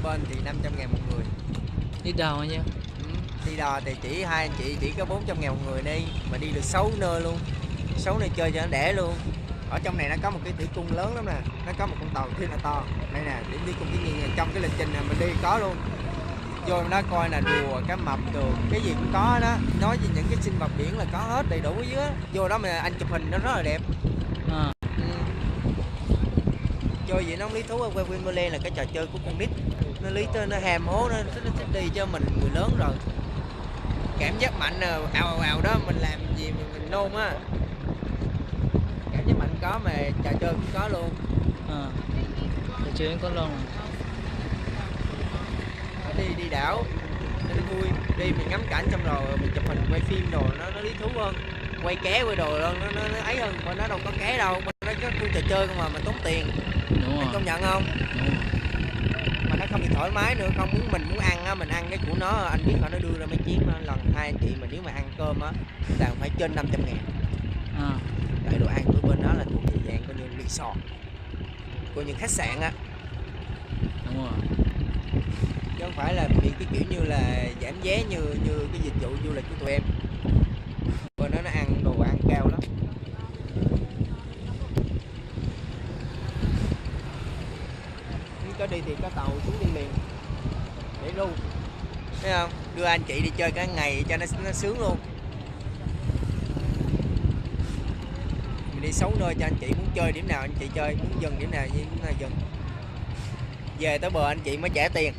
bên thì 500.000 một người. Đi đò bao nhiêu? Đi đò thì chỉ hai anh chị chỉ có 400.000 một người đi, mà đi được 6 nơi luôn, 6 nơi chơi cho nó đẻ luôn. Ở trong này nó có một cái thủy cung lớn lắm nè, nó có một con tàu thiên là to đây nè, điểm đi cùng cái gì trong cái lịch trình này mình đi có luôn. Vô nó coi là rùa, cá mập đồ, cái gì cũng có đó. Nói về những cái sinh vật biển là có hết đầy đủ ở dưới. Vô đó mà anh chụp hình nó rất là đẹp. Chơi vậy nó lý thú ở quê Winterland là cái trò chơi của con nít. Nó lý tới nó ham hố, nó thích đi, cho mình người lớn rồi cảm giác mạnh ào ào đó mình làm gì mà mình nôn á. Cảm giác mạnh có mà trò chơi cũng có luôn. Trò chơi có luôn. Đi đảo nó vui, đi mình ngắm cảnh xong rồi mình chụp hình quay phim đồ nó lý thú hơn, quay ké quay đồ luôn, nó ấy hơn. Mà nó đâu có ké đâu, nó có khu trò chơi không mà mình tốn tiền. Đúng rồi. Anh công nhận không? Mà nó không bị thoải mái nữa, không mình muốn ăn á, mình ăn cái của nó. Anh biết là nó đưa ra mấy chiếc lần hai anh chị mà nếu mà ăn cơm á là phải trên 500.000. Tại đồ ăn của bên đó là thuộc về dạng coi như resort, coi như khách sạn á. Đúng rồi. Chứ không phải là bị cái kiểu như là giảm vé như cái dịch vụ du lịch của tụi em. Bên đó nó ăn đồ ăn cao lắm. Nếu có đi thì có tàu xuống đi liền để luôn, thấy không? Đưa anh chị đi chơi cả ngày cho nó sướng luôn. Mình đi 6 nơi cho anh chị, muốn chơi điểm nào anh chị chơi, muốn dừng điểm nào dừng. Về tới bờ anh chị mới trả tiền.